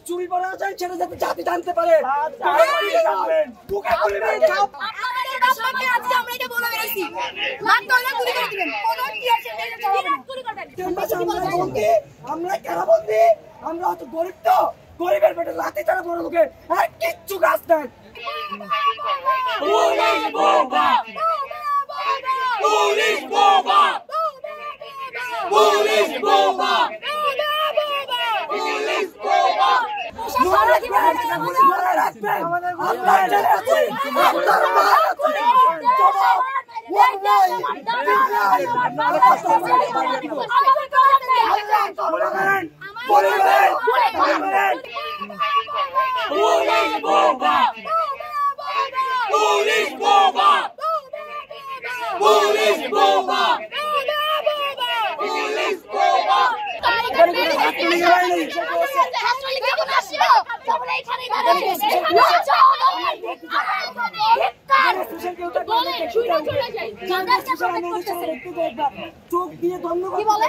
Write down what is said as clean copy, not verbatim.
চুরি করা যায় ছেড়ে যাতে জাতি জানতে পারে। আমরা কেন বন্দি? আমরা হয়তো গরিব, তো গরিবের পেটে লাথি তারা বড় লোকের আর কিচ্ছু কাজ নাই। চোখ দিয়ে ধন্যবাদ কি বলে